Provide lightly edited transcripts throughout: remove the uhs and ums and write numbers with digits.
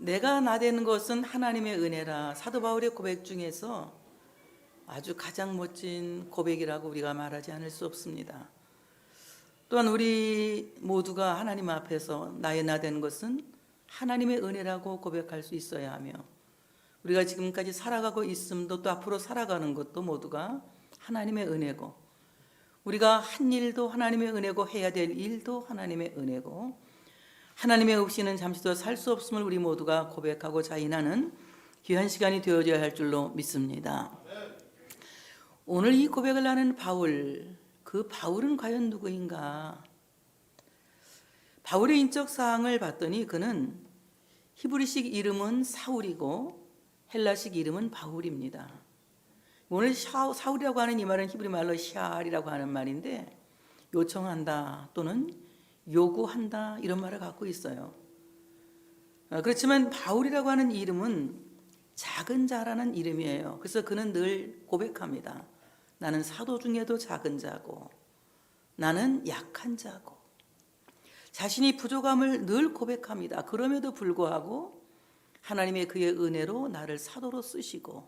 내가 나되는 것은 하나님의 은혜라. 사도 바울의 고백 중에서 아주 가장 멋진 고백이라고 우리가 말하지 않을 수 없습니다. 또한 우리 모두가 하나님 앞에서 나의 나되는 것은 하나님의 은혜라고 고백할 수 있어야 하며, 우리가 지금까지 살아가고 있음도 또 앞으로 살아가는 것도 모두가 하나님의 은혜고, 우리가 한 일도 하나님의 은혜고 해야 될 일도 하나님의 은혜고, 하나님의 없이는 잠시도 살 수 없음을 우리 모두가 고백하고 자인하는 귀한 시간이 되어져야 할 줄로 믿습니다. 오늘 이 고백을 하는 바울, 그 바울은 과연 누구인가? 바울의 인적 사항을 봤더니 그는 히브리식 이름은 사울이고 헬라식 이름은 바울입니다. 오늘 사울이라고 하는 이 말은 히브리 말로 샤알이라고 하는 말인데, 요청한다 또는 요구한다 이런 말을 갖고 있어요. 그렇지만 바울이라고 하는 이름은 작은 자라는 이름이에요. 그래서 그는 늘 고백합니다. 나는 사도 중에도 작은 자고, 나는 약한 자고, 자신이 부족함을 늘 고백합니다. 그럼에도 불구하고 하나님의 그의 은혜로 나를 사도로 쓰시고,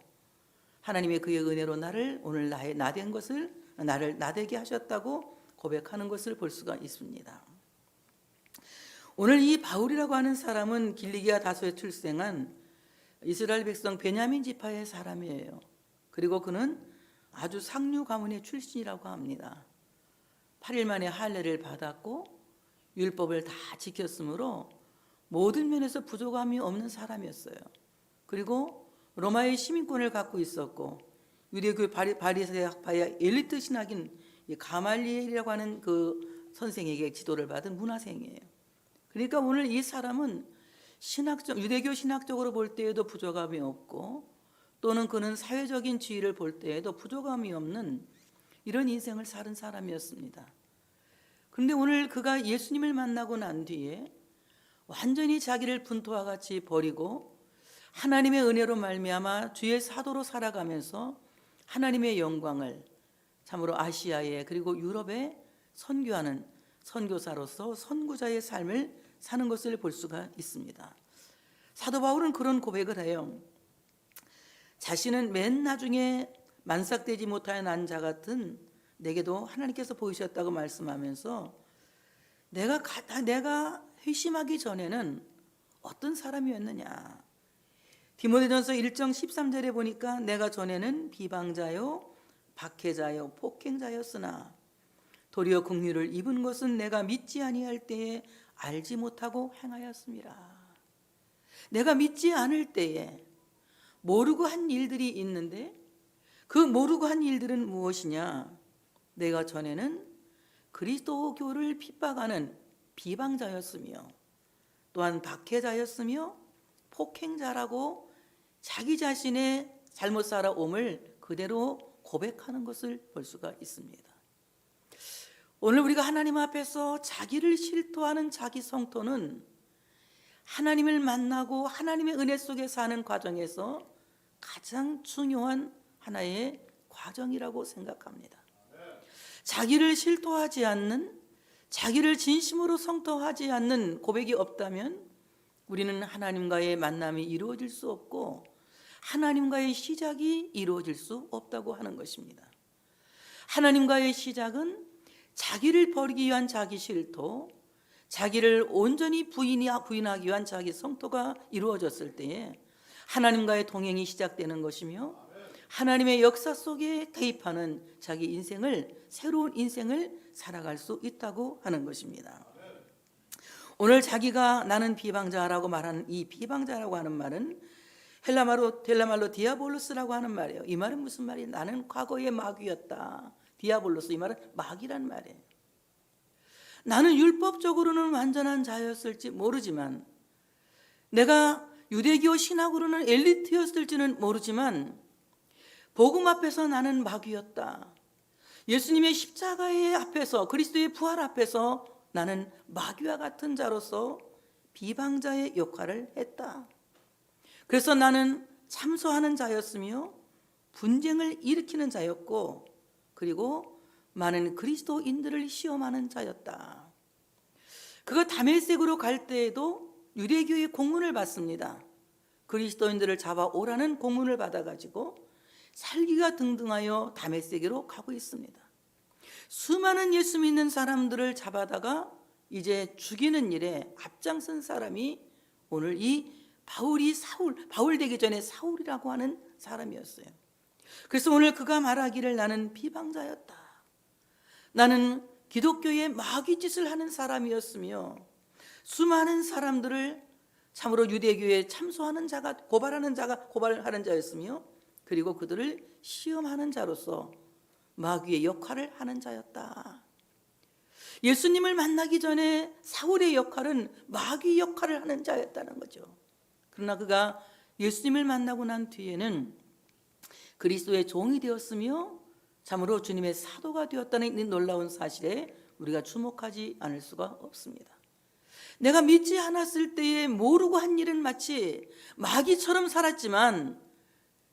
하나님의 그의 은혜로 나를 오늘 나의 나된 것을 나를 나되게 하셨다고 고백하는 것을 볼 수가 있습니다. 오늘 이 바울이라고 하는 사람은 길리기아 다소에 출생한 이스라엘 백성 베냐민 지파의 사람이에요. 그리고 그는 아주 상류 가문의 출신이라고 합니다. 8일 만에 할례를 받았고 율법을 다 지켰으므로 모든 면에서 부족함이 없는 사람이었어요. 그리고 로마의 시민권을 갖고 있었고, 유대교 바리새파의 엘리트 신학인 가말리엘이라고 하는 그 선생에게 지도를 받은 문화생이에요. 그러니까 오늘 이 사람은 유대교 신학적으로 볼 때에도 부족함이 없고, 또는 그는 사회적인 지위를 볼 때에도 부족함이 없는 이런 인생을 사는 사람이었습니다. 그런데 오늘 그가 예수님을 만나고 난 뒤에 완전히 자기를 분토와 같이 버리고 하나님의 은혜로 말미암아 주의 사도로 살아가면서 하나님의 영광을 참으로 아시아에 그리고 유럽에 선교하는 선교사로서 선구자의 삶을 사는 것을 볼 수가 있습니다. 사도 바울은 그런 고백을 해요. 자신은 맨 나중에 만삭되지 못하여 난 자 같은 내게도 하나님께서 보이셨다고 말씀하면서, 내가 회심하기 전에는 어떤 사람이었느냐. 디모데전서 1장 13절에 보니까 내가 전에는 비방자요 박해자요 폭행자였으나 도리어 긍휼을 입은 것은 내가 믿지 아니할 때에 알지 못하고 행하였습니다. 내가 믿지 않을 때에 모르고 한 일들이 있는데, 그 모르고 한 일들은 무엇이냐? 내가 전에는 그리스도교를 핍박하는 비방자였으며, 또한 박해자였으며 폭행자라고 자기 자신의 잘못 살아옴을 그대로 고백하는 것을 볼 수가 있습니다. 오늘 우리가 하나님 앞에서 자기를 실토하는 자기 성토는 하나님을 만나고 하나님의 은혜 속에 사는 과정에서 가장 중요한 하나의 과정이라고 생각합니다. 자기를 실토하지 않는, 자기를 진심으로 성토하지 않는 고백이 없다면 우리는 하나님과의 만남이 이루어질 수 없고 하나님과의 시작이 이루어질 수 없다고 하는 것입니다. 하나님과의 시작은 자기를 버리기 위한 자기 실토, 자기를 온전히 부인하기 위한 자기 성토가 이루어졌을 때에 하나님과의 동행이 시작되는 것이며, 하나님의 역사 속에 개입하는 자기 인생을, 새로운 인생을 살아갈 수 있다고 하는 것입니다. 오늘 자기가 나는 비방자라고 말하는 이 비방자라고 하는 말은 헬라말로 디아볼로스라고 하는 말이에요. 이 말은 무슨 말이에요? 나는 과거의 마귀였다. 디아볼로스, 이 말은 마귀란 말이에요. 나는 율법적으로는 완전한 자였을지 모르지만, 내가 유대교 신학으로는 엘리트였을지는 모르지만 복음 앞에서 나는 마귀였다. 예수님의 십자가의 앞에서, 그리스도의 부활 앞에서 나는 마귀와 같은 자로서 비방자의 역할을 했다. 그래서 나는 참소하는 자였으며 분쟁을 일으키는 자였고, 그리고 많은 그리스도인들을 시험하는 자였다. 그가 다메섹으로 갈 때에도 유대교의 공문을 받습니다. 그리스도인들을 잡아오라는 공문을 받아가지고 살기가 등등하여 다메섹으로 가고 있습니다. 수많은 예수 믿는 사람들을 잡아다가 이제 죽이는 일에 앞장선 사람이 오늘 이 바울 되기 전에 사울이라고 하는 사람이었어요. 그래서 오늘 그가 말하기를 나는 비방자였다. 나는 기독교의 마귀짓을 하는 사람이었으며 수많은 사람들을 참으로 유대교에 참소하는 자가 고발하는 자였으며 그리고 그들을 시험하는 자로서 마귀의 역할을 하는 자였다. 예수님을 만나기 전에 사울의 역할은 마귀 역할을 하는 자였다는 거죠. 그러나 그가 예수님을 만나고 난 뒤에는 그리스도의 종이 되었으며 참으로 주님의 사도가 되었다는 이 놀라운 사실에 우리가 주목하지 않을 수가 없습니다. 내가 믿지 않았을 때에 모르고 한 일은 마치 마귀처럼 살았지만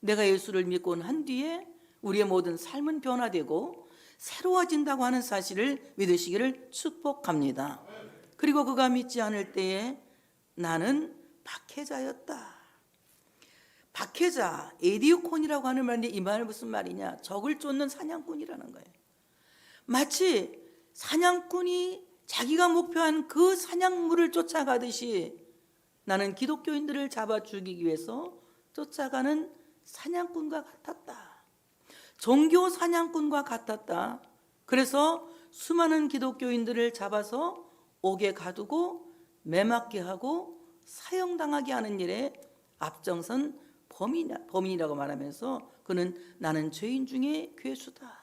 내가 예수를 믿고 난 뒤에 우리의 모든 삶은 변화되고 새로워진다고 하는 사실을 믿으시기를 축복합니다. 그리고 그가 믿지 않을 때에 나는 박해자였다. 박해자, 에디오콘이라고 하는 말인데 이 말은 무슨 말이냐? 적을 쫓는 사냥꾼이라는 거예요. 마치 사냥꾼이 자기가 목표한 그 사냥물을 쫓아가듯이 나는 기독교인들을 잡아 죽이기 위해서 쫓아가는 사냥꾼과 같았다. 종교 사냥꾼과 같았다. 그래서 수많은 기독교인들을 잡아서 옥에 가두고 매맞게 하고 사형당하게 하는 일에 앞장선 범인이라고 말하면서 그는 나는 죄인 중에 괴수다.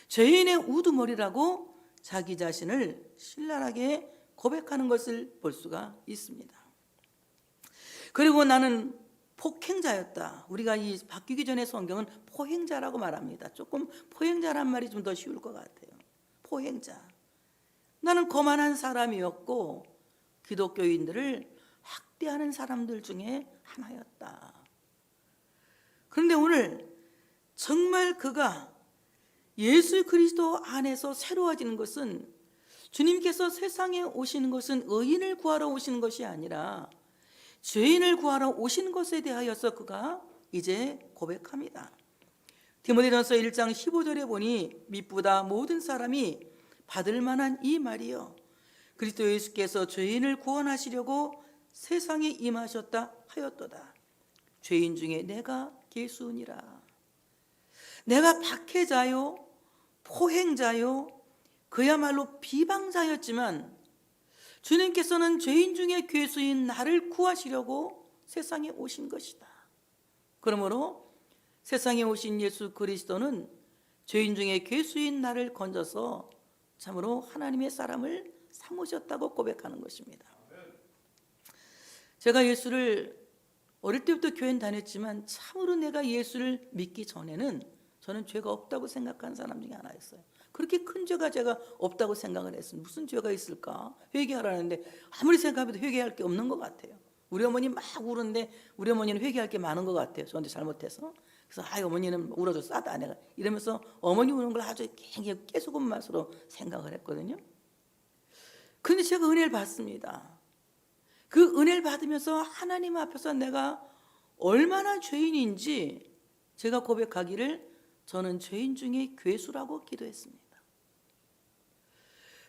죄인의 우두머리라고 자기 자신을 신랄하게 고백하는 것을 볼 수가 있습니다. 그리고 나는 폭행자였다. 우리가 이 바뀌기 전에 성경은 포행자라고 말합니다. 조금 포행자란 말이 좀 더 쉬울 것 같아요. 포행자. 나는 거만한 사람이었고 기독교인들을 학대하는 사람들 중에 하나였다. 그런데 오늘 정말 그가 예수 그리스도 안에서 새로워지는 것은 주님께서 세상에 오시는 것은 의인을 구하러 오시는 것이 아니라 죄인을 구하러 오신 것에 대하여서 그가 이제 고백합니다. 디모데전서 1장 15절에 보니 미쁘다 모든 사람이 받을 만한 이 말이요 그리스도 예수께서 죄인을 구원하시려고 세상에 임하셨다 하였도다. 죄인 중에 내가 괴수니라. 내가 박해자요 포행자요 그야말로 비방자였지만 주님께서는 죄인 중에 괴수인 나를 구하시려고 세상에 오신 것이다. 그러므로 세상에 오신 예수 그리스도는 죄인 중에 괴수인 나를 건져서 참으로 하나님의 사람을 삼으셨다고 고백하는 것입니다. 제가 예수를 어릴 때부터 교회는 다녔지만 참으로 내가 예수를 믿기 전에는 저는 죄가 없다고 생각한 사람 중에 하나였어요. 그렇게 큰 죄가 제가 없다고 생각을 했어요. 무슨 죄가 있을까? 회개하라는데 아무리 생각해도 회개할 게 없는 것 같아요. 우리 어머니 막 울었는데 우리 어머니는 회개할 게 많은 것 같아요. 저한테 잘못해서. 그래서 어머니는 울어줘 싸다 내가 이러면서 어머니 우는 걸 아주 굉장히 깨소금 맛으로 생각을 했거든요. 그런데 제가 은혜를 받습니다. 그 은혜를 받으면서 하나님 앞에서 내가 얼마나 죄인인지 제가 고백하기를 저는 죄인 중에 괴수라고 기도했습니다.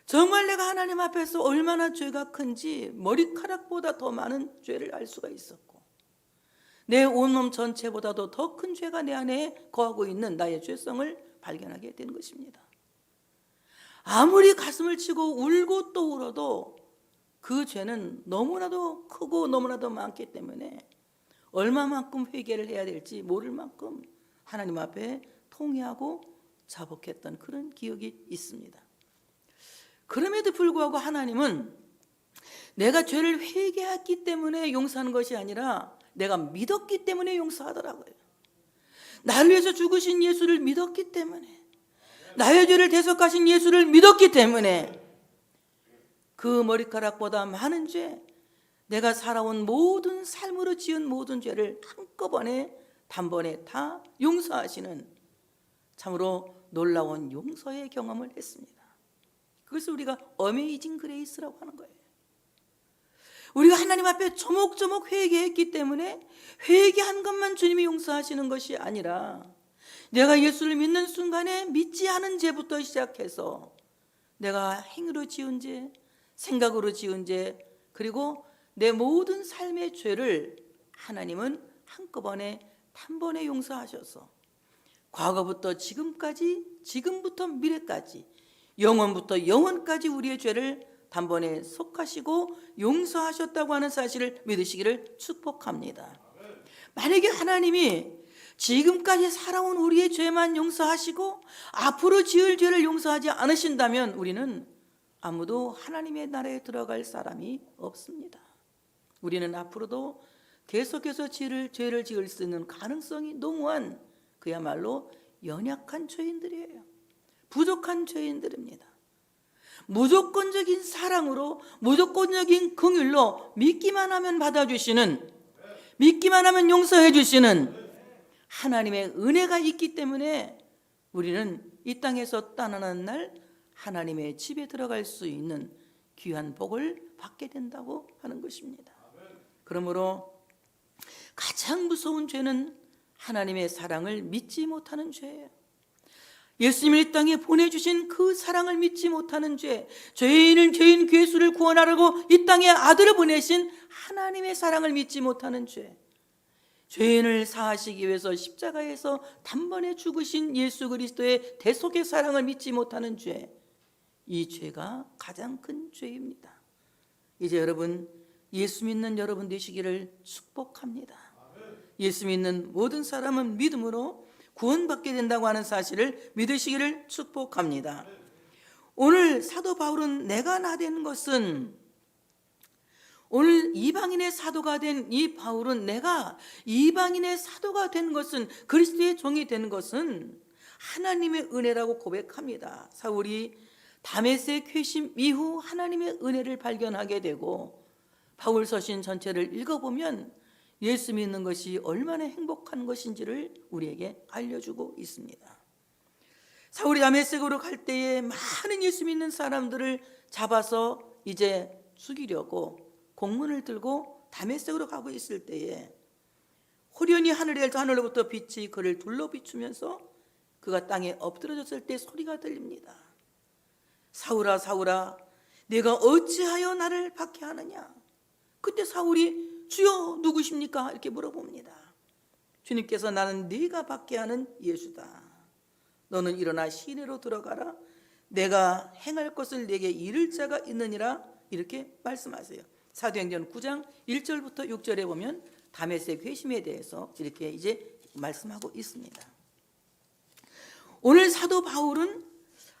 정말 내가 하나님 앞에서 얼마나 죄가 큰지 머리카락보다 더 많은 죄를 알 수가 있었고 내 온몸 전체보다도 더 큰 죄가 내 안에 거하고 있는 나의 죄성을 발견하게 된 것입니다. 아무리 가슴을 치고 울고 또 울어도 그 죄는 너무나도 크고 너무나도 많기 때문에 얼마만큼 회개를 해야 될지 모를 만큼 하나님 앞에 통회하고 자복했던 그런 기억이 있습니다. 그럼에도 불구하고 하나님은 내가 죄를 회개했기 때문에 용서하는 것이 아니라 내가 믿었기 때문에 용서하더라고요. 나를 위해서 죽으신 예수를 믿었기 때문에 나의 죄를 대속하신 예수를 믿었기 때문에 그 머리카락보다 많은 죄 내가 살아온 모든 삶으로 지은 모든 죄를 한꺼번에 단번에 다 용서하시는 참으로 놀라운 용서의 경험을 했습니다. 그것을 우리가 어메이징 그레이스라고 하는 거예요. 우리가 하나님 앞에 조목조목 회개했기 때문에 회개한 것만 주님이 용서하시는 것이 아니라 내가 예수를 믿는 순간에 믿지 않은 죄부터 시작해서 내가 행위로 지은 죄, 생각으로 지은 죄, 그리고 내 모든 삶의 죄를 하나님은 한꺼번에 단번에 용서하셔서 과거부터 지금까지, 지금부터 미래까지, 영원부터 영원까지 우리의 죄를 단번에 속하시고 용서하셨다고 하는 사실을 믿으시기를 축복합니다. 만약에 하나님이 지금까지 살아온 우리의 죄만 용서하시고 앞으로 지을 죄를 용서하지 않으신다면 우리는 아무도 하나님의 나라에 들어갈 사람이 없습니다. 우리는 앞으로도 계속해서 죄를 지을 수 있는 가능성이 농후한 그야말로 연약한 죄인들이에요. 부족한 죄인들입니다. 무조건적인 사랑으로, 무조건적인 긍휼로 믿기만 하면 받아주시는, 믿기만 하면 용서해 주시는 하나님의 은혜가 있기 때문에 우리는 이 땅에서 떠나는 날 하나님의 집에 들어갈 수 있는 귀한 복을 받게 된다고 하는 것입니다. 그러므로 가장 무서운 죄는 하나님의 사랑을 믿지 못하는 죄예요. 예수님을 이 땅에 보내주신 그 사랑을 믿지 못하는 죄, 죄인 괴수를 구원하려고 이 땅에 아들을 보내신 하나님의 사랑을 믿지 못하는 죄, 죄인을 사하시기 위해서 십자가에서 단번에 죽으신 예수 그리스도의 대속의 사랑을 믿지 못하는 죄, 이 죄가 가장 큰 죄입니다. 이제 여러분, 예수 믿는 여러분 되시기를 축복합니다. 예수 믿는 모든 사람은 믿음으로 구원받게 된다고 하는 사실을 믿으시기를 축복합니다. 오늘 사도 바울은 내가 나된 것은, 오늘 이방인의 사도가 된 이 바울은 내가 이방인의 사도가 된 것은, 그리스도의 종이 된 것은 하나님의 은혜라고 고백합니다. 사울이 다메섹 회심 이후 하나님의 은혜를 발견하게 되고 바울 서신 전체를 읽어보면 예수 믿는 것이 얼마나 행복한 것인지를 우리에게 알려주고 있습니다. 사울이 다메섹으로 갈 때에 많은 예수 믿는 사람들을 잡아서 이제 죽이려고 공문을 들고 다메섹으로 가고 있을 때에 호련히 하늘로부터 빛이 그를 둘러 비추면서 그가 땅에 엎드러졌을 때 소리가 들립니다. 사울아 사울아, 네가 어찌하여 나를 박해하느냐? 그때 사울이 주여 누구십니까? 이렇게 물어봅니다. 주님께서 나는 네가 박해하는 예수다. 너는 일어나 시내로 들어가라. 내가 행할 것을 네게 이를 자가 있느니라. 이렇게 말씀하세요. 사도행전 9장 1절부터 6절에 보면 다메섹 회심에 대해서 이렇게 이제 말씀하고 있습니다. 오늘 사도 바울은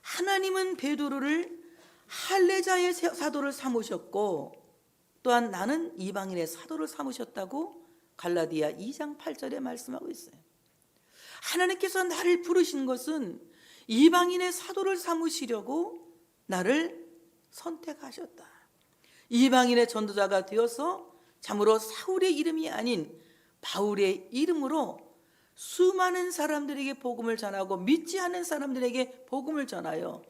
하나님은 베드로를 할례자의 사도를 삼으셨고 또한 나는 이방인의 사도를 삼으셨다고 갈라디아 2장 8절에 말씀하고 있어요. 하나님께서 나를 부르신 것은 이방인의 사도를 삼으시려고 나를 선택하셨다. 이방인의 전도자가 되어서 참으로 사울의 이름이 아닌 바울의 이름으로 수많은 사람들에게 복음을 전하고 믿지 않는 사람들에게 복음을 전하여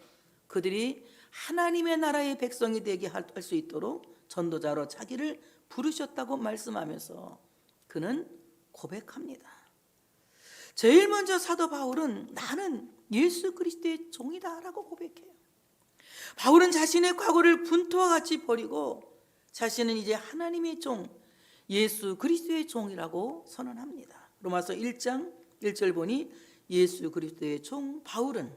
그들이 하나님의 나라의 백성이 되게 할 수 있도록 전도자로 자기를 부르셨다고 말씀하면서 그는 고백합니다. 제일 먼저 사도 바울은 나는 예수 그리스도의 종이다라고 고백해요. 바울은 자신의 과거를 분토와 같이 버리고 자신은 이제 하나님의 종, 예수 그리스도의 종이라고 선언합니다. 로마서 1장 1절 보니 예수 그리스도의 종 바울은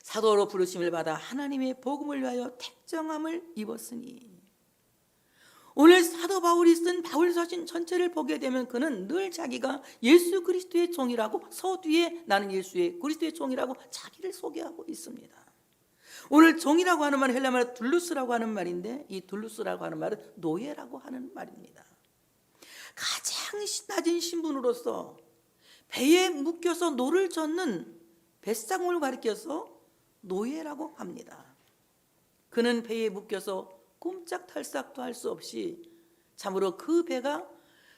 사도로 부르심을 받아 하나님의 복음을 위하여 택정함을 입었으니, 오늘 사도 바울이 쓴 바울 서신 전체를 보게 되면 그는 늘 자기가 예수 그리스도의 종이라고, 서두에 나는 예수의 그리스도의 종이라고 자기를 소개하고 있습니다. 오늘 종이라고 하는 말은 헬라 말로 둘루스라고 하는 말인데, 이 둘루스라고 하는 말은 노예라고 하는 말입니다. 가장 낮은 신분으로서 배에 묶여서 노를 젓는 뱃사공을 가리켜서 노예라고 합니다. 그는 배에 묶여서 꼼짝달싹도 할 수 없이 참으로 그 배가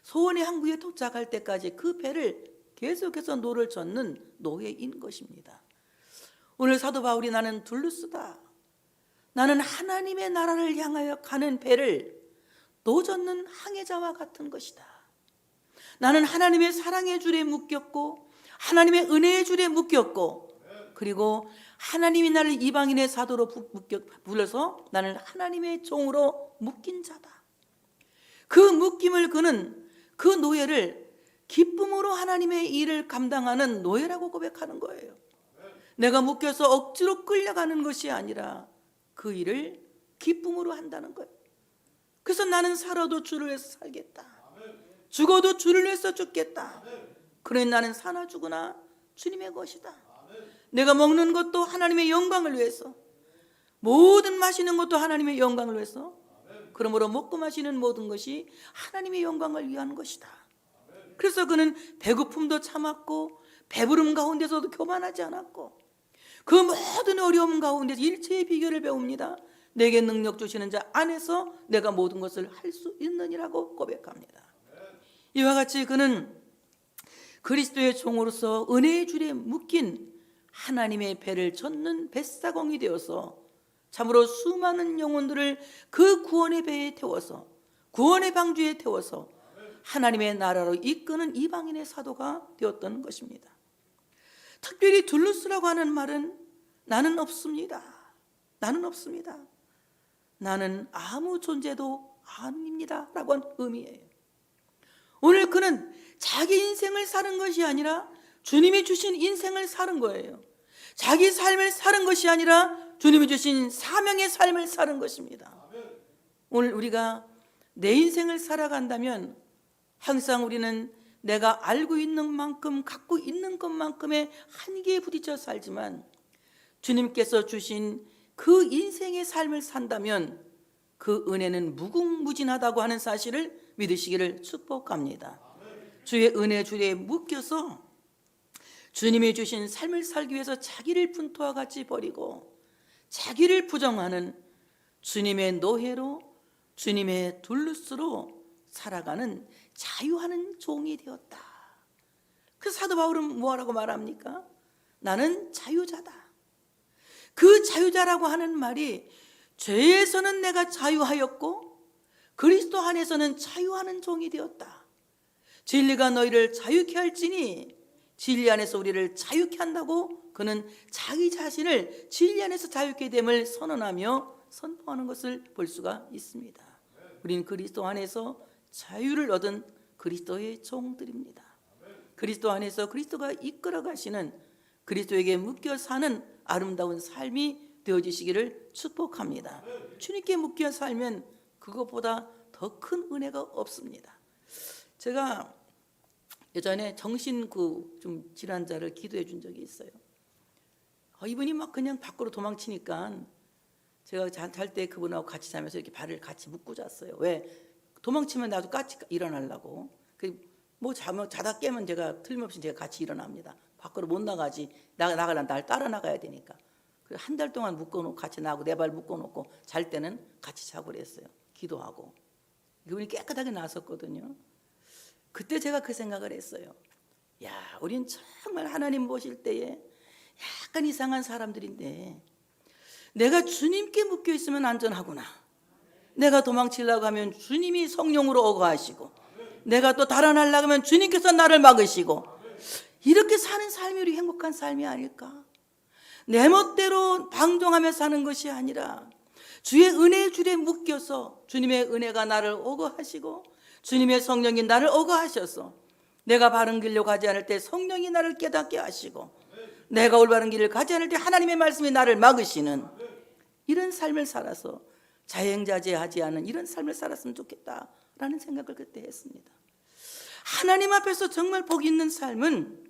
소원의 항구에 도착할 때까지 그 배를 계속해서 노를 젓는 노예인 것입니다. 오늘 사도 바울이 나는 둘루스다, 나는 하나님의 나라를 향하여 가는 배를 노젓는 항해자와 같은 것이다. 나는 하나님의 사랑의 줄에 묶였고 하나님의 은혜의 줄에 묶였고 그리고 하나님이 나를 이방인의 사도로 불러서 나는 하나님의 종으로 묶인 자다. 그 묶임을 그는 그 노예를 기쁨으로 하나님의 일을 감당하는 노예라고 고백하는 거예요. 내가 묶여서 억지로 끌려가는 것이 아니라 그 일을 기쁨으로 한다는 거예요. 그래서 나는 살아도 주를 위해서 살겠다. 죽어도 주를 위해서 죽겠다. 그래 나는 사나 죽으나 주님의 것이다. 내가 먹는 것도 하나님의 영광을 위해서, 모든 마시는 것도 하나님의 영광을 위해서, 그러므로 먹고 마시는 모든 것이 하나님의 영광을 위한 것이다. 그래서 그는 배고픔도 참았고 배부름 가운데서도 교만하지 않았고 그 모든 어려움 가운데서 일체의 비결을 배웁니다. 내게 능력 주시는 자 안에서 내가 모든 것을 할 수 있느니라고 고백합니다. 이와 같이 그는 그리스도의 종으로서 은혜의 줄에 묶인 하나님의 배를 젓는 뱃사공이 되어서 참으로 수많은 영혼들을 그 구원의 배에 태워서 구원의 방주에 태워서 하나님의 나라로 이끄는 이방인의 사도가 되었던 것입니다. 특별히 둘루스라고 하는 말은 나는 없습니다. 나는 없습니다. 나는 아무 존재도 아닙니다 라고 한 의미예요. 오늘 그는 자기 인생을 사는 것이 아니라 주님이 주신 인생을 사는 거예요. 자기 삶을 사는 것이 아니라 주님이 주신 사명의 삶을 사는 것입니다. 오늘 우리가 내 인생을 살아간다면 항상 우리는 내가 알고 있는 만큼 갖고 있는 것만큼의 한계에 부딪혀 살지만 주님께서 주신 그 인생의 삶을 산다면 그 은혜는 무궁무진하다고 하는 사실을 믿으시기를 축복합니다. 주의 은혜 줄에 묶여서 주님이 주신 삶을 살기 위해서 자기를 분토와 같이 버리고 자기를 부정하는 주님의 노예로 주님의 둘루스로 살아가는 자유하는 종이 되었다. 그 사도 바울은 뭐라고 말합니까? 나는 자유자다. 그 자유자라고 하는 말이 죄에서는 내가 자유하였고 그리스도 안에서는 자유하는 종이 되었다. 진리가 너희를 자유케 할지니 진리 안에서 우리를 자유케 한다고 그는 자기 자신을 진리 안에서 자유케 됨을 선언하며 선포하는 것을 볼 수가 있습니다. 우리는 그리스도 안에서 자유를 얻은 그리스도의 종들입니다. 그리스도 안에서 그리스도가 이끌어 가시는 그리스도에게 묶여 사는 아름다운 삶이 되어지시기를 축복합니다. 주님께 묶여 살면 그것보다 더 큰 은혜가 없습니다. 제가 예전에 정신구 좀 질환자를 기도해 준 적이 있어요. 이분이 막 그냥 밖으로 도망치니까 제가 잘 때 그분하고 같이 자면서 이렇게 발을 같이 묶고 잤어요. 왜? 도망치면 나도 같이 일어나려고. 뭐 자다 깨면 제가 틀림없이 제가 같이 일어납니다. 밖으로 못 나가지. 나가려면 날 따라 나가야 되니까. 한 달 동안 묶어놓고 같이 나가고 내 발 묶어놓고 잘 때는 같이 자고 그랬어요. 기도하고. 이분이 깨끗하게 나섰거든요. 그때 제가 그 생각을 했어요. 야, 우린 정말 하나님 보실 때에 약간 이상한 사람들인데 내가 주님께 묶여 있으면 안전하구나. 내가 도망치려고 하면 주님이 성령으로 어거하시고 내가 또 달아나려고 하면 주님께서 나를 막으시고 이렇게 사는 삶이 우리 행복한 삶이 아닐까? 내 멋대로 방종하며 사는 것이 아니라 주의 은혜의 줄에 묶여서 주님의 은혜가 나를 어거하시고 주님의 성령이 나를 어거하셔서 내가 바른 길로 가지 않을 때 성령이 나를 깨닫게 하시고 내가 올바른 길을 가지 않을 때 하나님의 말씀이 나를 막으시는 이런 삶을 살아서 자행자제하지 않은 이런 삶을 살았으면 좋겠다라는 생각을 그때 했습니다. 하나님 앞에서 정말 복 있는 삶은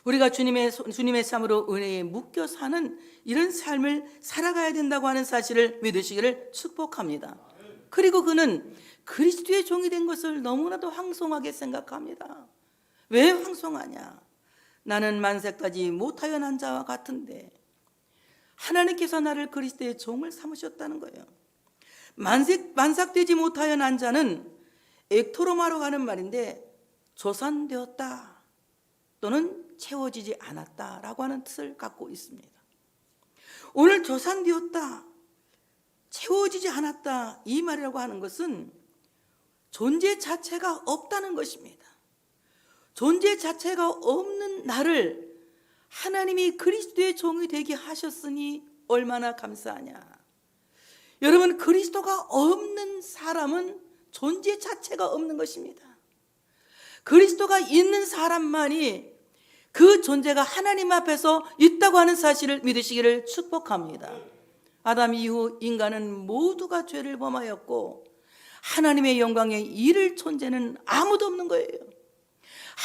우리가 주님의 삶으로 은혜에 묶여 사는 이런 삶을 살아가야 된다고 하는 사실을 믿으시기를 축복합니다. 그리고 그는 그리스도의 종이 된 것을 너무나도 황송하게 생각합니다. 왜 황송하냐? 나는 만세까지 못하여 난 자와 같은데 하나님께서 나를 그리스도의 종을 삼으셨다는 거예요. 만삭되지 못하여 난 자는 엑토로마로 하는 말인데 조산되었다 또는 채워지지 않았다라고 하는 뜻을 갖고 있습니다. 오늘 조산되었다, 채워지지 않았다 이 말이라고 하는 것은 존재 자체가 없다는 것입니다. 존재 자체가 없는 나를 하나님이 그리스도의 종이 되게 하셨으니 얼마나 감사하냐. 여러분, 그리스도가 없는 사람은 존재 자체가 없는 것입니다. 그리스도가 있는 사람만이 그 존재가 하나님 앞에서 있다고 하는 사실을 믿으시기를 축복합니다. 아담 이후 인간은 모두가 죄를 범하였고 하나님의 영광에 이를 존재는 아무도 없는 거예요.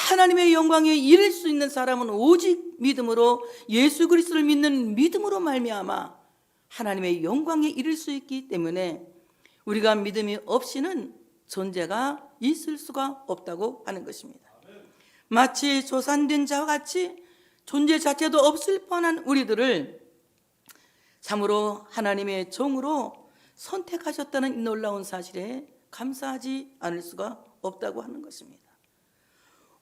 하나님의 영광에 이를 수 있는 사람은 오직 믿음으로, 예수 그리스도를 믿는 믿음으로 말미암아 하나님의 영광에 이를 수 있기 때문에 우리가 믿음이 없이는 존재가 있을 수가 없다고 하는 것입니다. 마치 조산된 자와 같이 존재 자체도 없을 뻔한 우리들을 참으로 하나님의 종으로 선택하셨다는 놀라운 사실에 감사하지 않을 수가 없다고 하는 것입니다.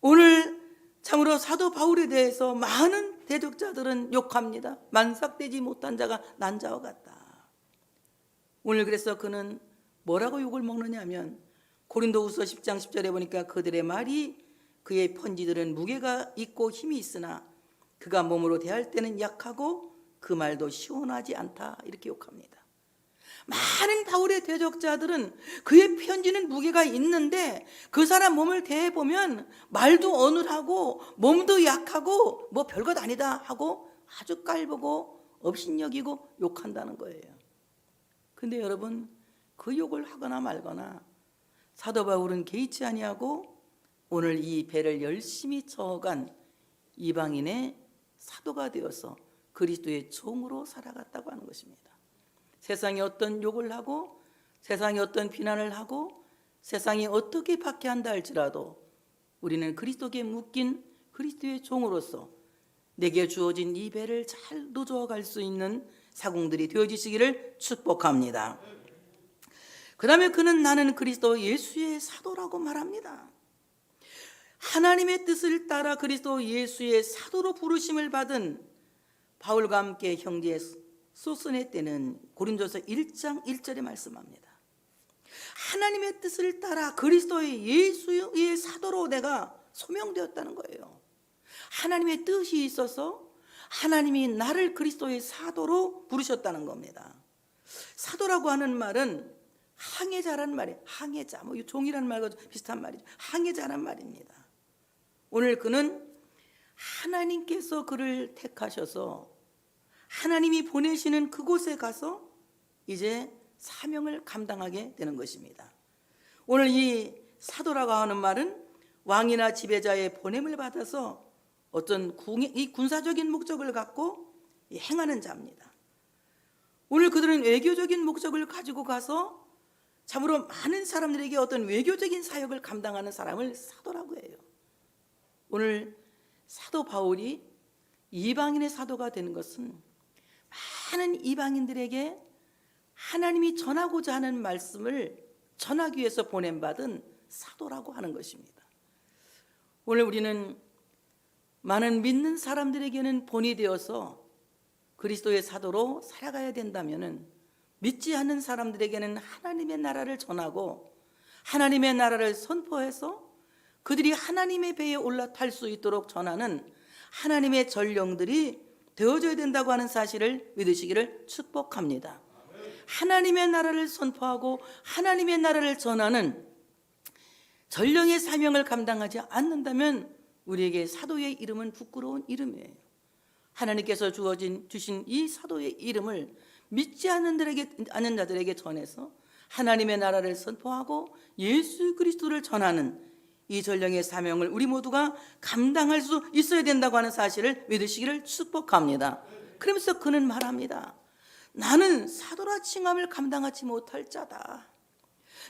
오늘 참으로 사도 바울에 대해서 많은 대적자들은 욕합니다. 만삭되지 못한 자가 난 자와 같다. 오늘 그래서 그는 뭐라고 욕을 먹느냐 하면 고린도후서 10장 10절에 보니까 그들의 말이, 그의 편지들은 무게가 있고 힘이 있으나 그가 몸으로 대할 때는 약하고 그 말도 시원하지 않다, 이렇게 욕합니다. 많은 바울의 대적자들은 그의 편지는 무게가 있는데 그 사람 몸을 대해보면 말도 어눌하고 몸도 약하고 뭐 별것 아니다 하고 아주 깔보고 업신여기고 욕한다는 거예요. 근데 여러분, 그 욕을 하거나 말거나 사도 바울은 개의치 아니하고 오늘 이 배를 열심히 저어간 이방인의 사도가 되어서 그리스도의 종으로 살아갔다고 하는 것입니다. 세상이 어떤 욕을 하고 세상이 어떤 비난을 하고 세상이 어떻게 박해한다 할지라도 우리는 그리스도께 묶인 그리스도의 종으로서 내게 주어진 이 배를 잘 노져갈 수 있는 사공들이 되어지시기를 축복합니다. 그 다음에 그는 나는 그리스도 예수의 사도라고 말합니다. 하나님의 뜻을 따라 그리스도 예수의 사도로 부르심을 받은 바울과 함께 형제 소스네 때는 고린도서 1장 1절에 말씀합니다. 하나님의 뜻을 따라 그리스도의 예수의 사도로 내가 소명되었다는 거예요. 하나님의 뜻이 있어서 하나님이 나를 그리스도의 사도로 부르셨다는 겁니다. 사도라고 하는 말은 항해자란 말이에요. 항해자, 뭐 종이라는 말과 비슷한 말이죠. 항해자란 말입니다. 오늘 그는 하나님께서 그를 택하셔서 하나님이 보내시는 그곳에 가서 이제 사명을 감당하게 되는 것입니다. 오늘 이 사도라고 하는 말은 왕이나 지배자의 보냄을 받아서 어떤 이 군사적인 목적을 갖고 행하는 자입니다. 오늘 그들은 외교적인 목적을 가지고 가서 참으로 많은 사람들에게 어떤 외교적인 사역을 감당하는 사람을 사도라고 해요. 오늘 사도 바울이 이방인의 사도가 되는 것은 많은 이방인들에게 하나님이 전하고자 하는 말씀을 전하기 위해서 보냄받은 사도라고 하는 것입니다. 오늘 우리는 많은 믿는 사람들에게는 본이 되어서 그리스도의 사도로 살아가야 된다면 믿지 않는 사람들에게는 하나님의 나라를 전하고 하나님의 나라를 선포해서 그들이 하나님의 배에 올라탈 수 있도록 전하는 하나님의 전령들이 되어져야 된다고 하는 사실을 믿으시기를 축복합니다. 하나님의 나라를 선포하고 하나님의 나라를 전하는 전령의 사명을 감당하지 않는다면 우리에게 사도의 이름은 부끄러운 이름이에요. 하나님께서 주신 이 사도의 이름을 믿지 않는 자들에게 전해서 하나님의 나라를 선포하고 예수 그리스도를 전하는 이 전령의 사명을 우리 모두가 감당할 수 있어야 된다고 하는 사실을 믿으시기를 축복합니다. 그러면서 그는 말합니다. 나는 사도라 칭함을 감당하지 못할 자다.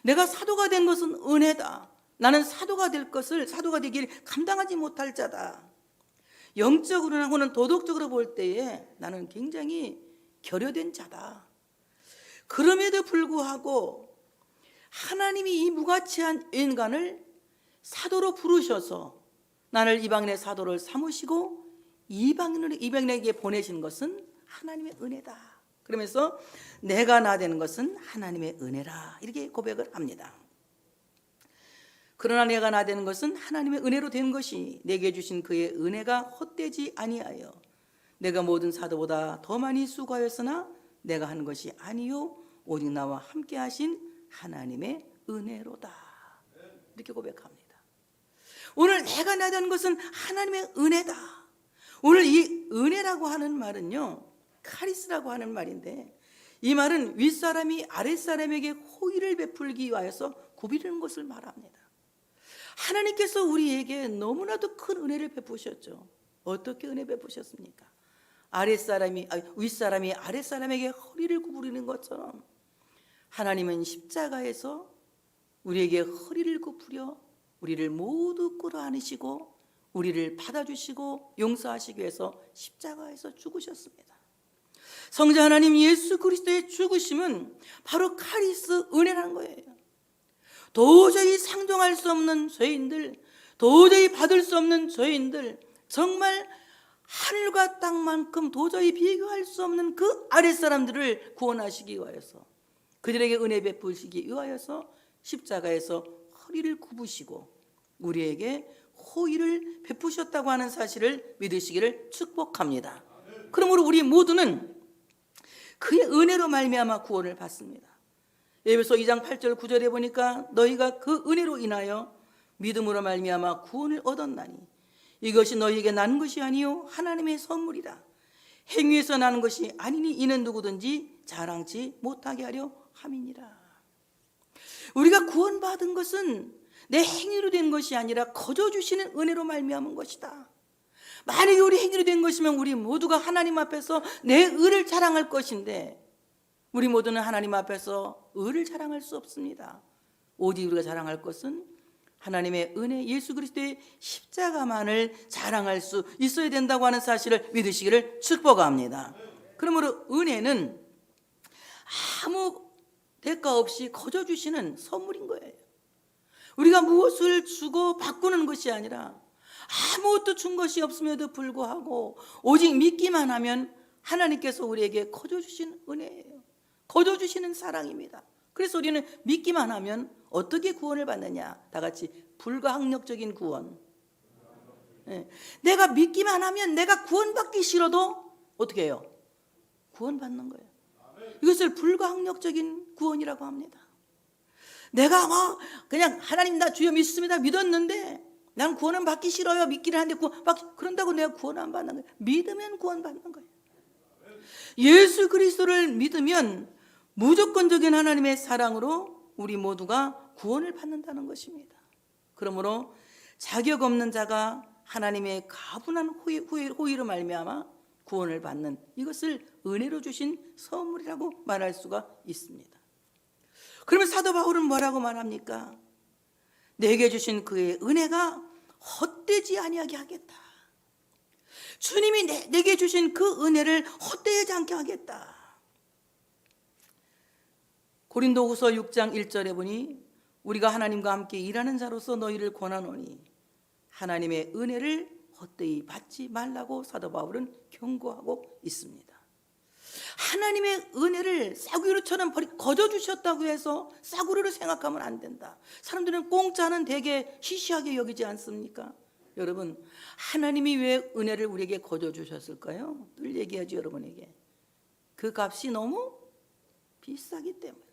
내가 사도가 된 것은 은혜다. 나는 사도가 되길 감당하지 못할 자다. 영적으로나 혹은 도덕적으로 볼 때에 나는 굉장히 결여된 자다. 그럼에도 불구하고 하나님이 이 무가치한 인간을 사도로 부르셔서 나를 이방인의 사도를 삼으시고 이방인에게 보내신 것은 하나님의 은혜다. 그러면서 내가 나 되는 것은 하나님의 은혜라, 이렇게 고백을 합니다. 그러나 내가 나되는 것은 하나님의 은혜로 된 것이 내게 주신 그의 은혜가 헛되지 아니하여 내가 모든 사도보다 더 많이 수고하였으나 내가 하는 것이 아니요 오직 나와 함께 하신 하나님의 은혜로다. 이렇게 고백합니다. 오늘 내가 나되는 것은 하나님의 은혜다. 오늘 이 은혜라고 하는 말은요, 카리스라고 하는 말인데, 이 말은 윗사람이 아랫사람에게 호의를 베풀기 위하여서 구비르는 것을 말합니다. 하나님께서 우리에게 너무나도 큰 은혜를 베푸셨죠. 어떻게 은혜 베푸셨습니까? 윗사람이 아랫사람에게 허리를 구부리는 것처럼 하나님은 십자가에서 우리에게 허리를 굽으려 우리를 모두 끌어안으시고 우리를 받아주시고 용서하시기 위해서 십자가에서 죽으셨습니다. 성자 하나님 예수 그리스도의 죽으심은 바로 카리스 은혜라는 거예요. 도저히 상종할 수 없는 죄인들, 도저히 받을 수 없는 죄인들, 정말 하늘과 땅만큼 도저히 비교할 수 없는 그 아랫사람들을 구원하시기 위하여서, 그들에게 은혜 베푸시기 위하여서 십자가에서 허리를 굽으시고 우리에게 호의를 베푸셨다고 하는 사실을 믿으시기를 축복합니다. 그러므로 우리 모두는 그의 은혜로 말미암아 구원을 받습니다. 에베소 2장 8절 9절에 보니까 너희가 그 은혜로 인하여 믿음으로 말미암아 구원을 얻었나니 이것이 너희에게 난 것이 아니요 하나님의 선물이라. 행위에서 나는 것이 아니니 이는 누구든지 자랑치 못하게 하려 함이니라. 우리가 구원받은 것은 내 행위로 된 것이 아니라 거저 주시는 은혜로 말미암은 것이다. 만약에 우리 행위로 된 것이면 우리 모두가 하나님 앞에서 내 의를 자랑할 것인데, 우리 모두는 하나님 앞에서 의를 자랑할 수 없습니다. 오직 우리가 자랑할 것은 하나님의 은혜, 예수 그리스도의 십자가만을 자랑할 수 있어야 된다고 하는 사실을 믿으시기를 축복합니다. 그러므로 은혜는 아무 대가 없이 거저 주시는 선물인 거예요. 우리가 무엇을 주고 바꾸는 것이 아니라 아무것도 준 것이 없음에도 불구하고 오직 믿기만 하면 하나님께서 우리에게 거저 주신 은혜예요. 거저 주시는 사랑입니다. 그래서 우리는 믿기만 하면 어떻게 구원을 받느냐? 다 같이 불가항력적인 구원. 내가 믿기만 하면 내가 구원받기 싫어도 어떻게 해요? 구원받는 거예요. 이것을 불가항력적인 구원이라고 합니다. 내가 그냥 하나님 나 주여 믿습니다 믿었는데 난 구원은 받기 싫어요. 믿기는 하는데 그런다고 내가 구원 안 받는 거예요. 믿으면 구원받는 거예요. 예수 그리스도를 믿으면 무조건적인 하나님의 사랑으로 우리 모두가 구원을 받는다는 것입니다. 그러므로 자격 없는 자가 하나님의 가분한 호의로 말미암아 구원을 받는 이것을 은혜로 주신 선물이라고 말할 수가 있습니다. 그러면 사도 바울은 뭐라고 말합니까? 내게 주신 그의 은혜가 헛되지 아니하게 하겠다. 주님이 내게 주신 그 은혜를 헛되지 않게 하겠다. 고린도후서 6장 1절에 보니 우리가 하나님과 함께 일하는 자로서 너희를 권하노니 하나님의 은혜를 헛되이 받지 말라고 사도 바울은 경고하고 있습니다. 하나님의 은혜를 싸구려처럼 거저 주셨다고 해서 싸구려로 생각하면 안 된다. 사람들은 공짜는 되게 시시하게 여기지 않습니까? 여러분, 하나님이 왜 은혜를 우리에게 거저 주셨을까요? 늘 얘기하죠, 여러분에게. 그 값이 너무 비싸기 때문에.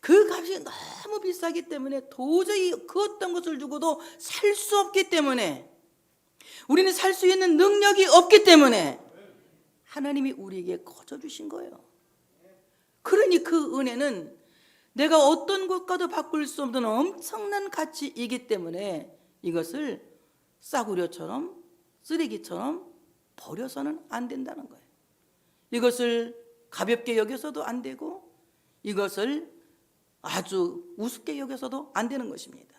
그 값이 너무 비싸기 때문에 도저히 그 어떤 것을 주고도 살 수 없기 때문에, 우리는 살 수 있는 능력이 없기 때문에 하나님이 우리에게 거저 주신 거예요. 그러니 그 은혜는 내가 어떤 것과도 바꿀 수 없는 엄청난 가치이기 때문에 이것을 싸구려처럼 쓰레기처럼 버려서는 안 된다는 거예요. 이것을 가볍게 여겨서도 안 되고 이것을 아주 우습게 여겨서도 안 되는 것입니다.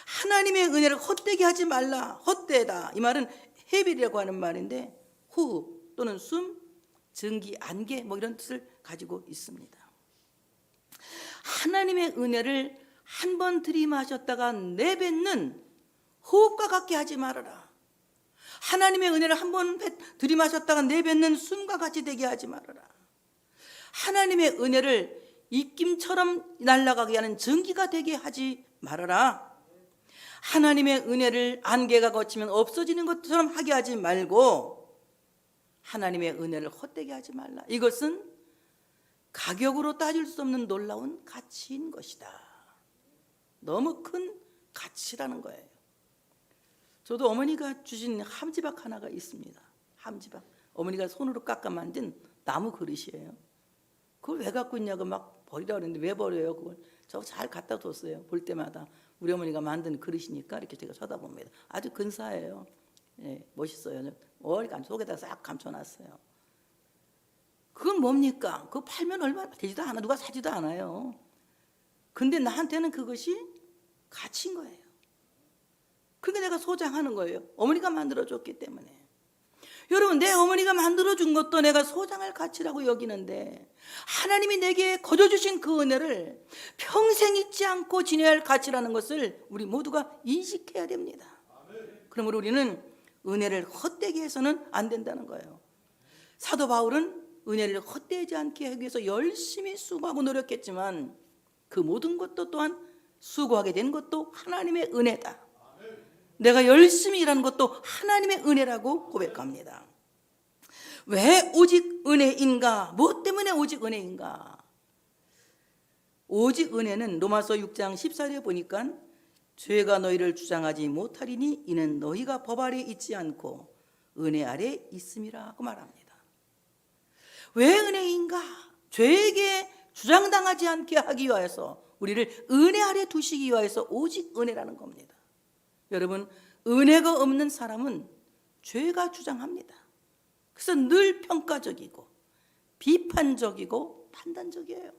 하나님의 은혜를 헛되게 하지 말라. 헛되다, 이 말은 헤빌이라고 하는 말인데 후 또는 숨, 증기, 안개 이런 뜻을 가지고 있습니다. 하나님의 은혜를 한 번 들이마셨다가 내뱉는 호흡과 같게 하지 말아라. 하나님의 은혜를 한 번 들이마셨다가 내뱉는 숨과 같이 되게 하지 말아라. 하나님의 은혜를 입김처럼 날아가게 하는 증기가 되게 하지 말아라. 하나님의 은혜를 안개가 거치면 없어지는 것처럼 하게 하지 말고 하나님의 은혜를 헛되게 하지 말라. 이것은 가격으로 따질 수 없는 놀라운 가치인 것이다. 너무 큰 가치라는 거예요. 저도 어머니가 주신 함지박 하나가 있습니다. 함지박. 어머니가 손으로 깎아 만든 나무 그릇이에요. 그걸 왜 갖고 있냐고 막 버리라고 그랬는데 왜 버려요? 그걸 저 잘 갖다 뒀어요. 볼 때마다 우리 어머니가 만든 그릇이니까 이렇게 제가 쳐다봅니다. 아주 근사해요. 예, 멋있어요. 월간 속에다 싹 감춰놨어요. 그건 뭡니까? 그거 팔면 얼마 되지도 않아. 누가 사지도 않아요. 근데 나한테는 그것이 가치인 거예요. 그러니까 내가 소장하는 거예요. 어머니가 만들어줬기 때문에. 여러분, 내 어머니가 만들어준 것도 내가 소장할 가치라고 여기는데 하나님이 내게 거저주신 그 은혜를 평생 잊지 않고 지내야 할 가치라는 것을 우리 모두가 인식해야 됩니다. 그러므로 우리는 은혜를 헛되게 해서는 안 된다는 거예요. 사도 바울은 은혜를 헛되지 않게 하기 위해서 열심히 수고하고 노력했지만 그 모든 것도 또한 수고하게 된 것도 하나님의 은혜다. 내가 열심히 일하는 것도 하나님의 은혜라고 고백합니다. 왜 오직 은혜인가? 무엇 때문에 오직 은혜인가? 오직 은혜는 로마서 6장 14절에 보니까 죄가 너희를 주장하지 못하리니 이는 너희가 법 아래 있지 않고 은혜 아래 있음이라고 말합니다. 왜 은혜인가? 죄에게 주장당하지 않게 하기 위하여서 우리를 은혜 아래 두시기 위하여서 오직 은혜라는 겁니다. 여러분, 은혜가 없는 사람은 죄가 주장합니다. 그래서 늘 평가적이고 비판적이고 판단적이에요.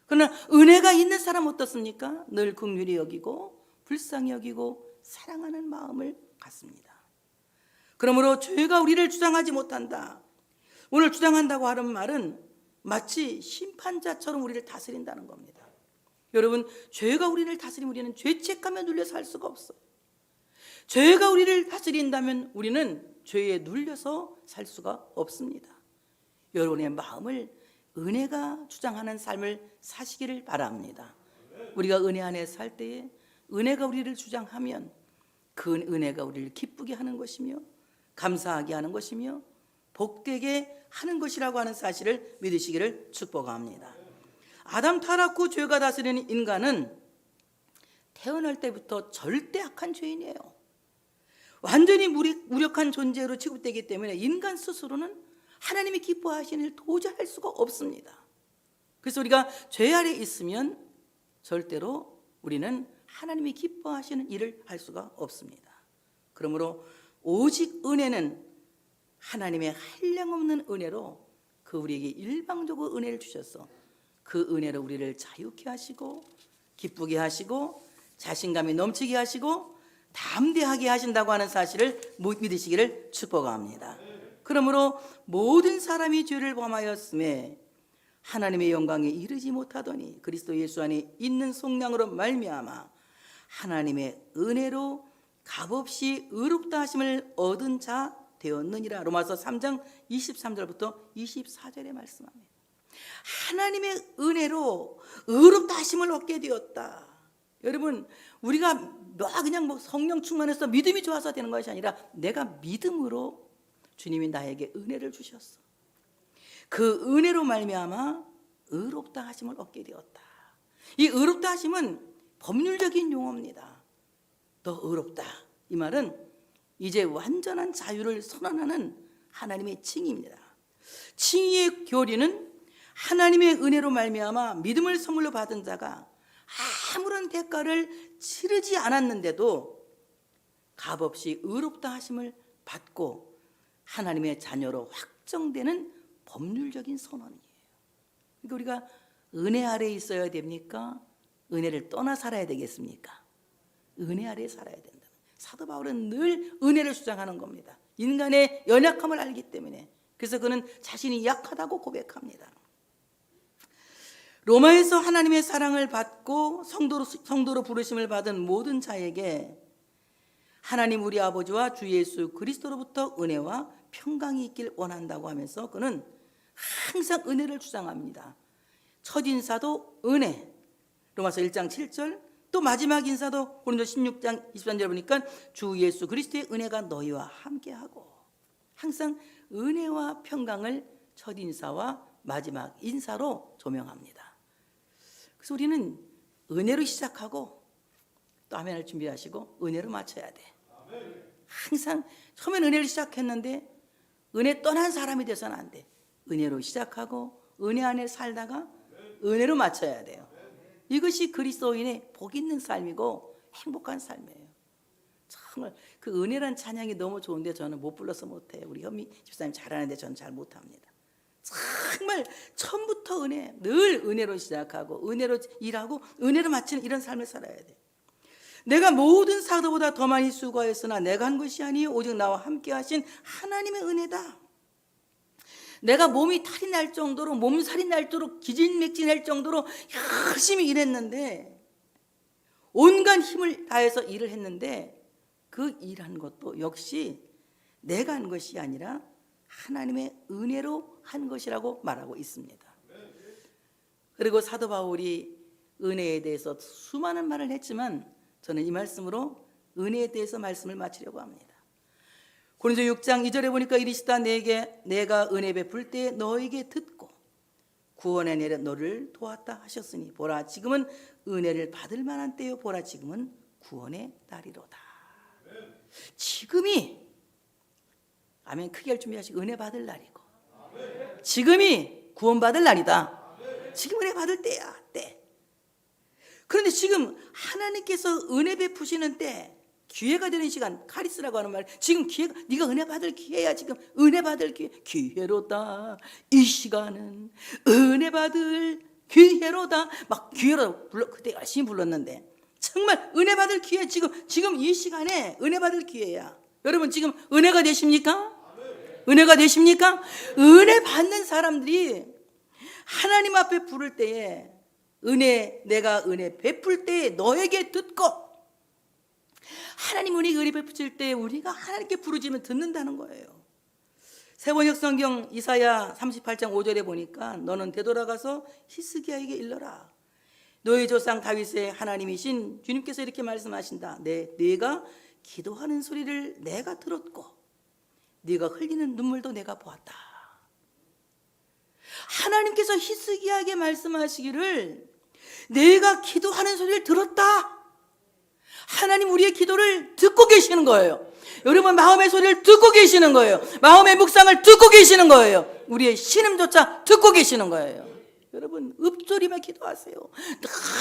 그러나 은혜가 있는 사람 어떻습니까? 늘 긍휼히 여기고 불쌍히 여기고 사랑하는 마음을 갖습니다. 그러므로 죄가 우리를 주장하지 못한다. 오늘 주장한다고 하는 말은 마치 심판자처럼 우리를 다스린다는 겁니다. 여러분, 죄가 우리를 다스리면 우리는 죄책감에 눌려 살 수가 없어요. 죄가 우리를 다스린다면 우리는 죄에 눌려서 살 수가 없습니다. 여러분의 마음을 은혜가 주장하는 삶을 사시기를 바랍니다. 우리가 은혜 안에 살 때에 은혜가 우리를 주장하면 그 은혜가 우리를 기쁘게 하는 것이며 감사하게 하는 것이며 복되게 하는 것이라고 하는 사실을 믿으시기를 축복합니다. 아담 타락 후 죄가 다스리는 인간은 태어날 때부터 절대 악한 죄인이에요. 완전히 무력한 존재로 취급되기 때문에 인간 스스로는 하나님이 기뻐하시는 일을 도저히 할 수가 없습니다. 그래서 우리가 죄 아래 있으면 절대로 우리는 하나님이 기뻐하시는 일을 할 수가 없습니다. 그러므로 오직 은혜는 하나님의 한량없는 은혜로 그 우리에게 일방적으로 은혜를 주셔서 그 은혜로 우리를 자유케 하시고 기쁘게 하시고 자신감이 넘치게 하시고 담대하게 하신다고 하는 사실을 믿으시기를 축복합니다. 그러므로 모든 사람이 죄를 범하였음에 하나님의 영광에 이르지 못하더니 그리스도 예수 안에 있는 속량으로 말미암아 하나님의 은혜로 값없이 의롭다 하심을 얻은 자 되었느니라. 로마서 3장 23절부터 24절에 말씀합니다. 하나님의 은혜로 의롭다 하심을 얻게 되었다. 여러분, 우리가 그냥 성령 충만해서 믿음이 좋아서 되는 것이 아니라 내가 믿음으로 주님이 나에게 은혜를 주셨어. 그 은혜로 말미암아 의롭다 하심을 얻게 되었다. 이 의롭다 하심은 법률적인 용어입니다. 너 의롭다. 이 말은 이제 완전한 자유를 선언하는 하나님의 칭의입니다. 칭의의 교리는 하나님의 은혜로 말미암아 믿음을 선물로 받은 자가 아무런 대가를 치르지 않았는데도 값없이 의롭다 하심을 받고 하나님의 자녀로 확정되는 법률적인 선언이에요. 그러니까 우리가 은혜 아래에 있어야 됩니까? 은혜를 떠나 살아야 되겠습니까? 은혜 아래에 살아야 된다. 사도 바울은 늘 은혜를 주장하는 겁니다. 인간의 연약함을 알기 때문에. 그래서 그는 자신이 약하다고 고백합니다. 로마에서 하나님의 사랑을 받고 성도로 부르심을 받은 모든 자에게 하나님 우리 아버지와 주 예수 그리스도로부터 은혜와 평강이 있길 원한다고 하면서 그는 항상 은혜를 주장합니다. 첫인사도 은혜, 로마서 1장 7절, 또 마지막 인사도 고린도서 16장 23절 보니까 주 예수 그리스도의 은혜가 너희와 함께하고, 항상 은혜와 평강을 첫 인사와 마지막 인사로 조명합니다. 그래서 우리는 은혜로 시작하고 또 아멘을 준비하시고 은혜로 마쳐야 돼. 항상 처음엔 은혜로 시작했는데 은혜 떠난 사람이 돼서는 안 돼. 은혜로 시작하고 은혜 안에 살다가 은혜로 마쳐야 돼요. 이것이 그리스도인의 복 있는 삶이고 행복한 삶이에요. 정말 그 은혜란 찬양이 너무 좋은데 저는 못 불러서 못해요. 우리 현미 집사님 잘하는데 저는 잘 못합니다. 정말 처음부터 은혜, 늘 은혜로 시작하고 은혜로 일하고 은혜로 마치는 이런 삶을 살아야 돼. 내가 모든 사도보다 더 많이 수고하였으나 내가 한 것이 아니요 오직 나와 함께 하신 하나님의 은혜다. 내가 몸이 탈이 날 정도로, 몸살이 날 정도로, 기진맥진할 정도로 열심히 일했는데, 온갖 힘을 다해서 일을 했는데 그 일한 것도 역시 내가 한 것이 아니라 하나님의 은혜로 한 것이라고 말하고 있습니다. 그리고 사도 바울이 은혜에 대해서 수많은 말을 했지만 저는 이 말씀으로 은혜에 대해서 말씀을 마치려고 합니다. 고린도서 6장 2절에 보니까 이르시다 내가 은혜 베풀 때 너에게 듣고 구원의 내려 너를 도왔다 하셨으니 보라 지금은 은혜를 받을 만한 때요 보라 지금은 구원의 날이로다. 지금이 아멘 크게 할 준비하시고 은혜 받을 날이고 지금이 구원받을 날이다. 지금 은혜 받을 때야 때. 그런데 지금 하나님께서 은혜 베푸시는 때 기회가 되는 시간, 카리스라고 하는 말, 지금 기회가, 네가 은혜 받을 기회야. 지금 은혜 받을 기회, 기회로다. 이 시간은 은혜 받을 기회로다. 막 기회로 불러, 그때 열심히 불렀는데 정말 은혜 받을 기회, 지금 이 시간에 은혜 받을 기회야. 여러분 지금 은혜가 되십니까? 은혜가 되십니까? 은혜 받는 사람들이 하나님 앞에 부를 때에 내가 은혜 베풀 때에 너에게 듣고, 하나님 은혜 베푸실 때 우리가 하나님께 부르짖으면 듣는다는 거예요. 세번역 성경 이사야 38장 5절에 보니까 너는 되돌아가서 히스기야에게 일러라. 너희 조상 다윗의 하나님이신 주님께서 이렇게 말씀하신다. 네가 기도하는 소리를 내가 들었고 네가 흘리는 눈물도 내가 보았다. 하나님께서 히스기야에게 말씀하시기를 내가 기도하는 소리를 들었다. 하나님 우리의 기도를 듣고 계시는 거예요. 여러분 마음의 소리를 듣고 계시는 거예요. 마음의 묵상을 듣고 계시는 거예요. 우리의 신음조차 듣고 계시는 거예요. 여러분 읊조리며 기도하세요.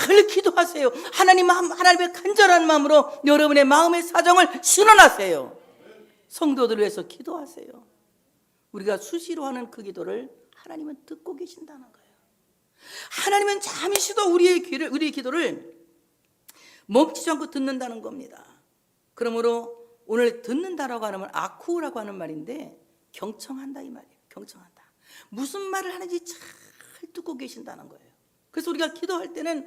늘 기도하세요. 하나님의 간절한 마음으로 여러분의 마음의 사정을 신원하세요. 성도들을 위해서 기도하세요. 우리가 수시로 하는 그 기도를 하나님은 듣고 계신다는 거예요. 하나님은 잠시도 우리의 기도를 멈추지 않고 듣는다는 겁니다. 그러므로 오늘 듣는다라고 하는 말, 아쿠라고 하는 말인데 경청한다 이 말이에요. 경청한다. 무슨 말을 하는지 잘 듣고 계신다는 거예요. 그래서 우리가 기도할 때는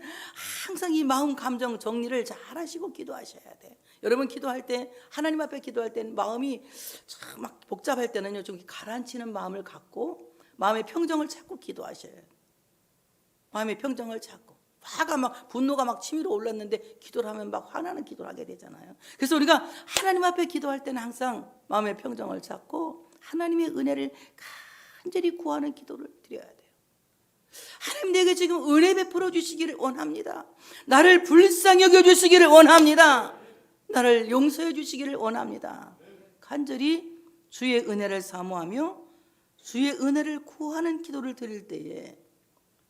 항상 이 마음 감정 정리를 잘 하시고 기도하셔야 돼. 여러분 기도할 때, 하나님 앞에 기도할 때는 마음이 참 막 복잡할 때는요, 좀 가라앉히는 마음을 갖고 마음의 평정을 찾고 기도하셔야 돼요. 마음의 평정을 찾고, 화가 막 분노가 막 치밀어 올랐는데 기도를 하면 막 화나는 기도를 하게 되잖아요. 그래서 우리가 하나님 앞에 기도할 때는 항상 마음의 평정을 찾고 하나님의 은혜를 간절히 구하는 기도를 드려야 돼요. 하나님 내게 지금 은혜 베풀어 주시기를 원합니다. 나를 불쌍히 여겨 주시기를 원합니다. 나를 용서해 주시기를 원합니다. 간절히 주의 은혜를 사모하며 주의 은혜를 구하는 기도를 드릴 때에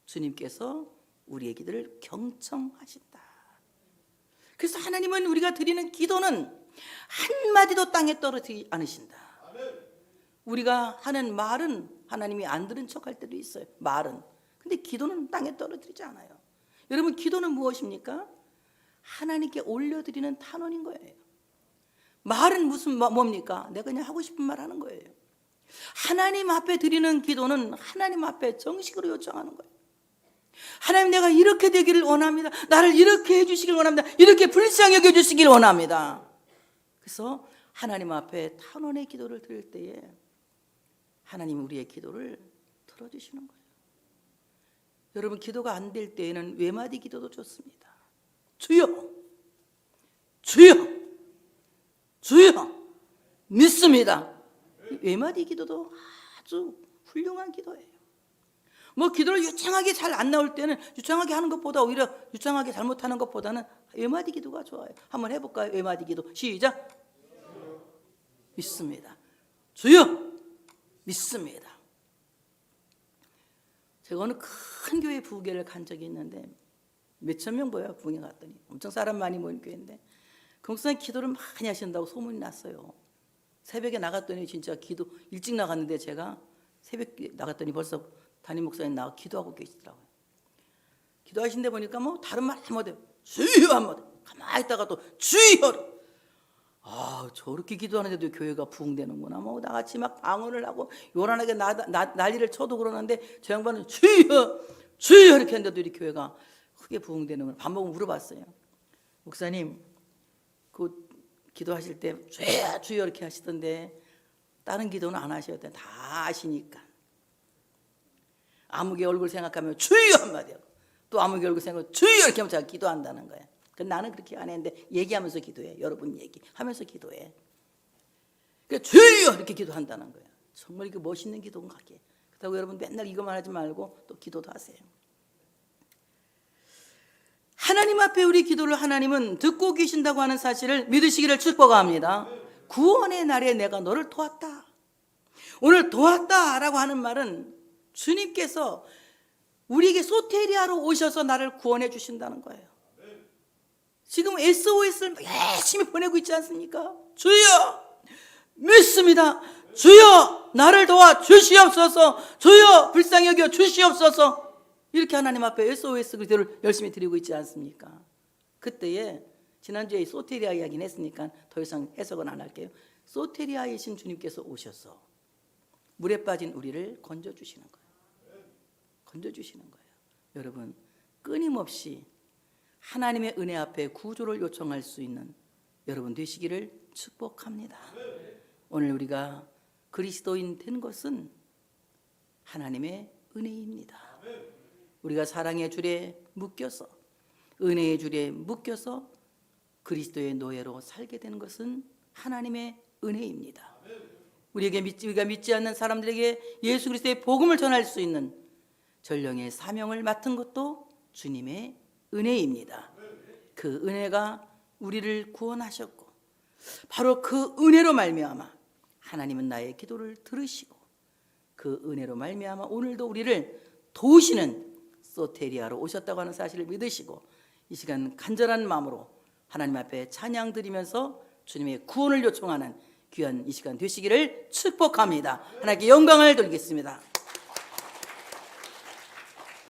주님께서 우리의 기도를 경청하신다. 그래서 하나님은 우리가 드리는 기도는 한마디도 땅에 떨어지지 않으신다. 우리가 하는 말은 하나님이 안 들은 척할 때도 있어요. 말은. 근데 기도는 땅에 떨어지지 않아요. 여러분 기도는 무엇입니까? 하나님께 올려드리는 탄원인 거예요. 말은 뭡니까? 내가 그냥 하고 싶은 말 하는 거예요. 하나님 앞에 드리는 기도는 하나님 앞에 정식으로 요청하는 거예요. 하나님 내가 이렇게 되기를 원합니다. 나를 이렇게 해주시길 원합니다. 이렇게 불쌍히 여겨주시길 원합니다. 그래서 하나님 앞에 탄원의 기도를 드릴 때에 하나님 우리의 기도를 들어주시는 거예요. 여러분 기도가 안 될 때에는 외마디 기도도 좋습니다. 주여, 주여, 주여 믿습니다. 외마디 기도도 아주 훌륭한 기도예요. 뭐 기도를 유창하게 잘 안 나올 때는 유창하게 하는 것보다 오히려 유창하게 잘못하는 것보다는 외마디 기도가 좋아요. 한번 해볼까요? 외마디 기도 시작. 믿습니다. 주여 믿습니다. 제가 어느 큰 교회 부흥회를 간 적이 있는데 몇천 명 모여요. 부흥회 갔더니 엄청 사람 많이 모인 교회인데 그 목사님 기도를 많이 하신다고 소문이 났어요. 새벽에 나갔더니 진짜 기도 일찍 나갔는데 제가 새벽에 나갔더니 벌써 담임 목사님 나와 기도하고 계시더라고요. 기도하신 데 보니까 뭐 다른 말 한마디 주여 한마디 가만히 있다가 또 주여. 아 저렇게 기도하는데도 교회가 부흥되는구나. 뭐 나같이 막 방언을 하고 요란하게 난리를 쳐도 그러는데 저 양반은 주여 주여 이렇게 했는데도 이 교회가 크게 부흥되는구나. 밥 먹고 물어봤어요. 목사님 그 기도하실 때 주여 주여 이렇게 하시던데 다른 기도는 안 하셔야 돼. 다 아시니까. 아무개 얼굴 생각하면 주여 한마디 하고 또 아무개 얼굴 생각하면 주여 이렇게 하면 제가 기도한다는 거야. 나는 그렇게 안 했는데 얘기하면서 기도해. 여러분 얘기하면서 기도해. 그러니까 주여 이렇게 기도한다는 거야. 정말 이게 멋있는 기도인 것 같아. 그렇다고 여러분 맨날 이것만 하지 말고 또 기도도 하세요. 하나님 앞에 우리 기도를 하나님은 듣고 계신다고 하는 사실을 믿으시기를 축복합니다. 구원의 날에 내가 너를 도왔다. 오늘 도왔다라고 하는 말은 주님께서 우리에게 소테리아로 오셔서 나를 구원해 주신다는 거예요. 지금 SOS를 열심히 보내고 있지 않습니까? 주여 믿습니다. 주여 나를 도와 주시옵소서. 주여 불쌍히 여겨 주시옵소서. 이렇게 하나님 앞에 SOS 기도를 열심히 드리고 있지 않습니까? 그때에 지난주에 소테리아 이야기는 했으니까 더 이상 해석은 안 할게요. 소테리아이신 주님께서 오셔서 물에 빠진 우리를 건져주시는 거예요. 건져주시는 거예요. 여러분 끊임없이 하나님의 은혜 앞에 구조를 요청할 수 있는 여러분 되시기를 축복합니다. 오늘 우리가 그리스도인 된 것은 하나님의 은혜입니다. 우리가 사랑의 줄에 묶여서 은혜의 줄에 묶여서 그리스도의 노예로 살게 되는 것은 하나님의 은혜입니다. 우리가 믿지 않는 사람들에게 예수 그리스도의 복음을 전할 수 있는 전령의 사명을 맡은 것도 주님의 은혜입니다. 그 은혜가 우리를 구원하셨고 바로 그 은혜로 말미암아 하나님은 나의 기도를 들으시고 그 은혜로 말미암아 오늘도 우리를 도우시는 소테리아로 오셨다고 하는 사실을 믿으시고 이 시간 간절한 마음으로 하나님 앞에 찬양 드리면서 주님의 구원을 요청하는 귀한 이 시간 되시기를 축복합니다. 하나님께 영광을 돌리겠습니다.